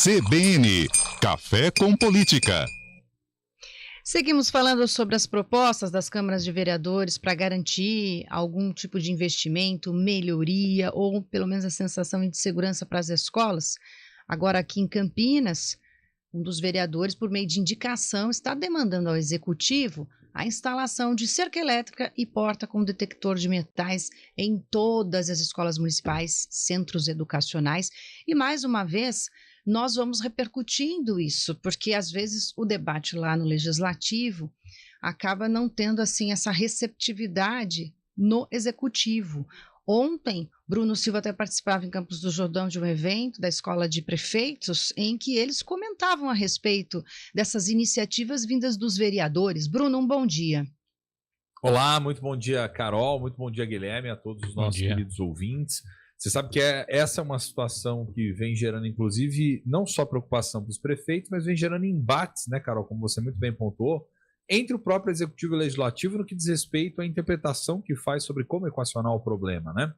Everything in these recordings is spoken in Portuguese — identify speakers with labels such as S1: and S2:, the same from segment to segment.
S1: CBN Café com Política.
S2: Seguimos falando sobre as propostas das câmaras de vereadores para garantir algum tipo de investimento, melhoria ou pelo menos a sensação de segurança para as escolas. Agora aqui em Campinas, um dos vereadores, por meio de indicação, está demandando ao executivo a instalação de cerca elétrica e porta com detector de metais em todas as escolas municipais, centros educacionais. E mais uma vez, nós vamos repercutindo isso, porque às vezes o debate lá no legislativo acaba não tendo assim essa receptividade no executivo. Ontem, Bruno Silva até participava em Campos do Jordão de um evento da Escola de Prefeitos, em que eles comentavam a respeito dessas iniciativas vindas dos vereadores. Bruno, um bom dia.
S3: Olá, muito bom dia, Carol, muito bom dia, Guilherme, a todos os nossos queridos ouvintes. Você sabe que essa é uma situação que vem gerando, inclusive, não só preocupação para os prefeitos, mas vem gerando embates, né, Carol, como você muito bem pontuou, entre o próprio Executivo e o Legislativo no que diz respeito à interpretação que faz sobre como equacionar o problema, né?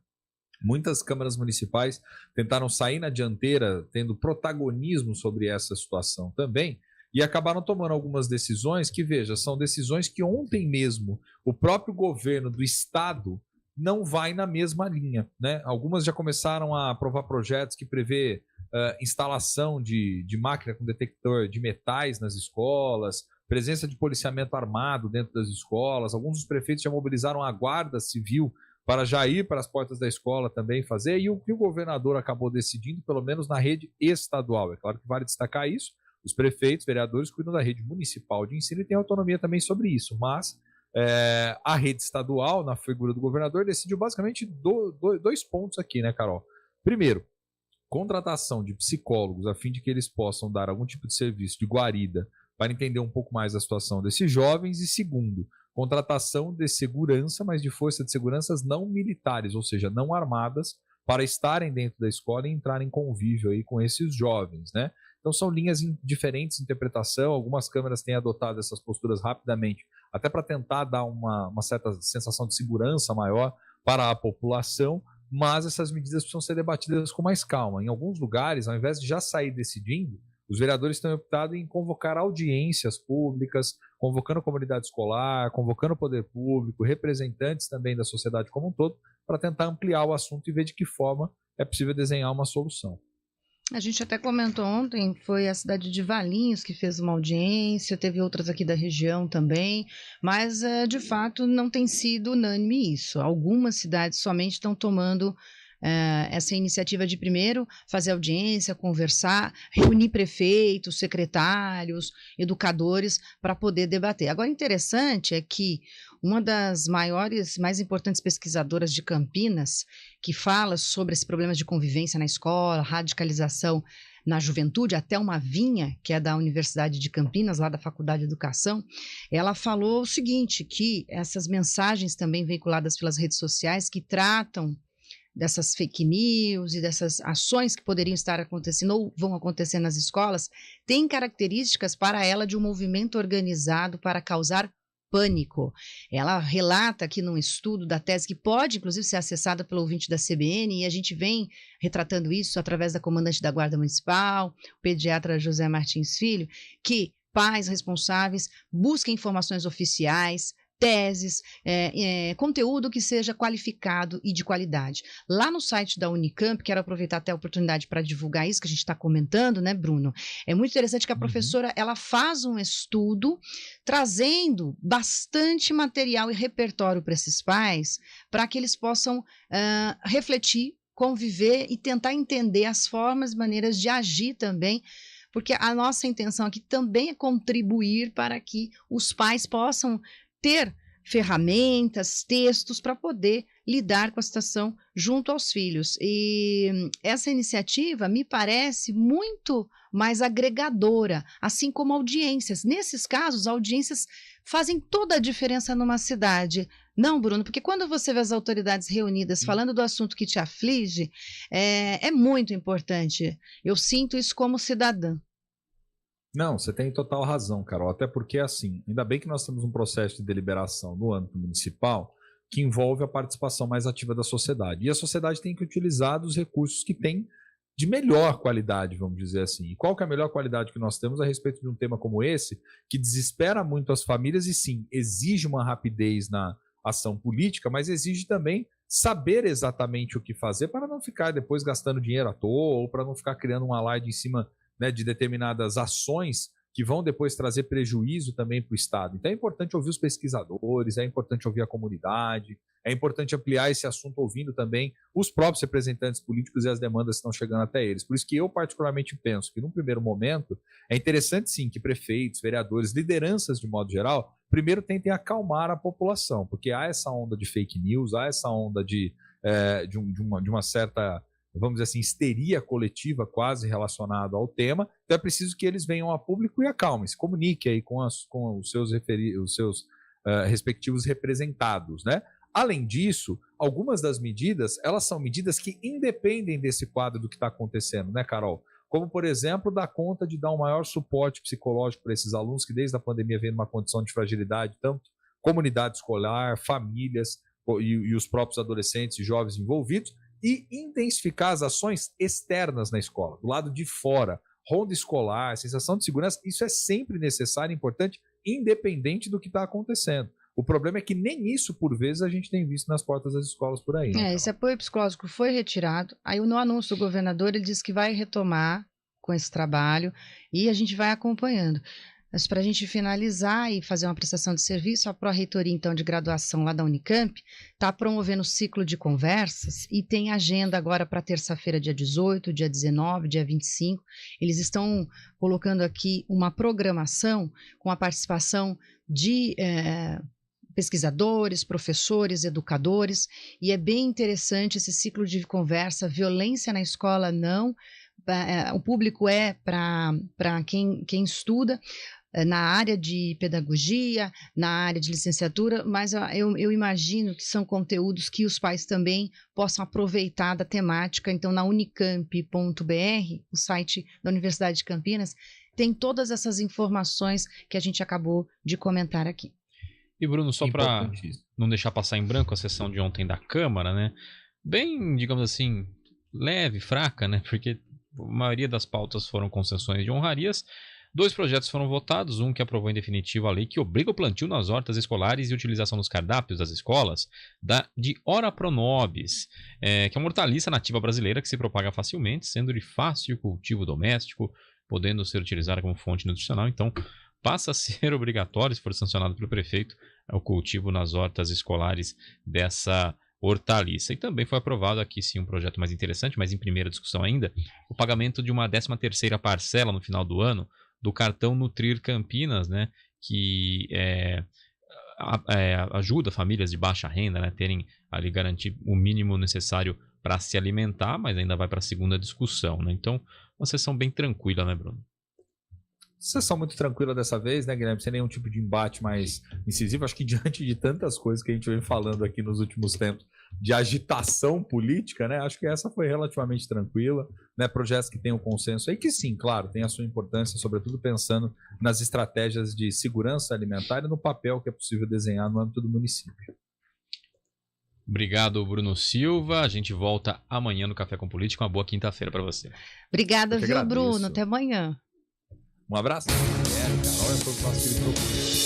S3: Muitas câmaras municipais tentaram sair na dianteira, tendo protagonismo sobre essa situação também, e acabaram tomando algumas decisões que, veja, são decisões que ontem mesmo o próprio governo do estado não vai na mesma linha, né? Algumas já começaram a aprovar projetos que prevê instalação de máquina com detector de metais nas escolas, presença de policiamento armado dentro das escolas. Alguns dos prefeitos já mobilizaram a guarda civil para já ir para as portas da escola também fazer, e o que o governador acabou decidindo, pelo menos na rede estadual. É claro que vale destacar isso, os prefeitos, vereadores cuidam da rede municipal de ensino e têm autonomia também sobre isso, mas a rede estadual, na figura do governador, decidiu basicamente dois pontos aqui, né, Carol? Primeiro, contratação de psicólogos a fim de que eles possam dar algum tipo de serviço de guarida para entender um pouco mais a situação desses jovens. E segundo, contratação de segurança, mas de força de seguranças não militares, ou seja, não armadas, para estarem dentro da escola e entrarem em convívio aí com esses jovens, né? Então são linhas diferentes de interpretação, algumas câmaras têm adotado essas posturas rapidamente, até para tentar dar uma certa sensação de segurança maior para a população, mas essas medidas precisam ser debatidas com mais calma. Em alguns lugares, ao invés de já sair decidindo, os vereadores têm optado em convocar audiências públicas, convocando a comunidade escolar, convocando o poder público, representantes também da sociedade como um todo, para tentar ampliar o assunto e ver de que forma é possível desenhar uma solução.
S2: A gente até comentou ontem, foi a cidade de Valinhos que fez uma audiência, teve outras aqui da região também, mas de fato não tem sido unânime isso. Algumas cidades somente estão tomando essa iniciativa de primeiro fazer audiência, conversar, reunir prefeitos, secretários, educadores para poder debater. Agora, interessante é que uma das maiores, mais importantes pesquisadoras de Campinas, que fala sobre esse problema de convivência na escola, radicalização na juventude, até uma Vinha, que é da Universidade de Campinas, lá da Faculdade de Educação, ela falou o seguinte, que essas mensagens também veiculadas pelas redes sociais que tratam dessas fake news e dessas ações que poderiam estar acontecendo ou vão acontecer nas escolas, têm características para ela de um movimento organizado para causar pânico. Ela relata aqui num estudo da tese que pode, inclusive, ser acessada pelo ouvinte da CBN, e a gente vem retratando isso através da comandante da Guarda Municipal, o pediatra José Martins Filho, que pais responsáveis busquem informações oficiais, teses, conteúdo que seja qualificado e de qualidade. Lá no site da Unicamp, quero aproveitar até a oportunidade para divulgar isso que a gente está comentando, né, Bruno? É muito interessante que a professora, ela faz um estudo trazendo bastante material e repertório para esses pais, para que eles possam refletir, conviver e tentar entender as formas e maneiras de agir também, porque a nossa intenção aqui também é contribuir para que os pais possam ter ferramentas, textos para poder lidar com a situação junto aos filhos. E essa iniciativa me parece muito mais agregadora, assim como audiências. Nesses casos, audiências fazem toda a diferença numa cidade. Não, Bruno, porque quando você vê as autoridades reunidas falando do assunto que te aflige, é muito importante. Eu sinto isso como cidadã.
S3: Não, você tem total razão, Carol, até porque, assim, ainda bem que nós temos um processo de deliberação no âmbito municipal que envolve a participação mais ativa da sociedade. E a sociedade tem que utilizar dos recursos que tem de melhor qualidade, vamos dizer assim. E qual que é a melhor qualidade que nós temos a respeito de um tema como esse, que desespera muito as famílias e sim, exige uma rapidez na ação política, mas exige também saber exatamente o que fazer para não ficar depois gastando dinheiro à toa ou para não ficar criando um alarde em cima, né, de determinadas ações que vão depois trazer prejuízo também para o Estado. Então é importante ouvir os pesquisadores, é importante ouvir a comunidade, é importante ampliar esse assunto ouvindo também os próprios representantes políticos e as demandas que estão chegando até eles. Por isso que eu particularmente penso que, num primeiro momento, é interessante sim que prefeitos, vereadores, lideranças de modo geral, primeiro tentem acalmar a população, porque há essa onda de fake news, há essa onda de uma certa, vamos dizer assim, histeria coletiva quase relacionada ao tema. Então é preciso que eles venham a público e acalmem, se comuniquem aí com os seus respectivos representados, né? Além disso, algumas das medidas, elas são medidas que independem desse quadro do que está acontecendo, né, Carol? Como, por exemplo, dar conta de dar um maior suporte psicológico para esses alunos que desde a pandemia vêm numa condição de fragilidade, tanto comunidade escolar, famílias e os próprios adolescentes e jovens envolvidos, e intensificar as ações externas na escola, do lado de fora, ronda escolar, sensação de segurança, isso é sempre necessário e importante, independente do que está acontecendo. O problema é que nem isso, por vezes, a gente tem visto nas portas das escolas por aí. Né,
S2: esse apoio psicológico foi retirado. Aí, no anúncio do governador, ele disse que vai retomar com esse trabalho e a gente vai acompanhando. Mas para a gente finalizar e fazer uma prestação de serviço, a Pró-Reitoria, então, de graduação lá da Unicamp, está promovendo o ciclo de conversas e tem agenda agora para terça-feira, dia 18, dia 19, dia 25. Eles estão colocando aqui uma programação com a participação de pesquisadores, professores, educadores, e é bem interessante esse ciclo de conversa. Violência na escola não, o público é para quem estuda na área de pedagogia, na área de licenciatura, mas eu imagino que são conteúdos que os pais também possam aproveitar da temática. Então, na unicamp.br, o site da Universidade de Campinas, tem todas essas informações que a gente acabou de comentar aqui.
S4: E Bruno, só para não deixar passar em branco a sessão de ontem da Câmara, né? Bem, digamos assim, leve, fraca, né? Porque a maioria das pautas foram concessões de honrarias. 2 projetos foram votados, um que aprovou em definitivo a lei que obriga o plantio nas hortas escolares e a utilização dos cardápios das escolas de Ora Pro Nobis, que é uma hortaliça nativa brasileira que se propaga facilmente, sendo de fácil cultivo doméstico, podendo ser utilizada como fonte nutricional. Então, passa a ser obrigatório, se for sancionado pelo prefeito, o cultivo nas hortas escolares dessa hortaliça. E também foi aprovado aqui, sim, um projeto mais interessante, mas em primeira discussão ainda, o pagamento de uma 13ª parcela no final do ano do cartão Nutrir Campinas, né, que ajuda famílias de baixa renda, né, terem ali garantir o mínimo necessário para se alimentar, mas ainda vai para a segunda discussão, né? Então, uma sessão bem tranquila, né, Bruno?
S3: Sessão muito tranquila dessa vez, né, Guilherme? Sem nenhum tipo de embate mais incisivo. Acho que diante de tantas coisas que a gente vem falando aqui nos últimos tempos de agitação política, né? Acho que essa foi relativamente tranquila, né? Projetos que tenham consenso aí, que sim, claro, tem a sua importância, sobretudo pensando nas estratégias de segurança alimentar e no papel que é possível desenhar no âmbito do município.
S4: Obrigado, Bruno Silva. A gente volta amanhã no Café com Política. Uma boa quinta-feira para você.
S2: Obrigada, viu, Bruno? Até amanhã.
S3: Um abraço. Carol, é todo o nosso querido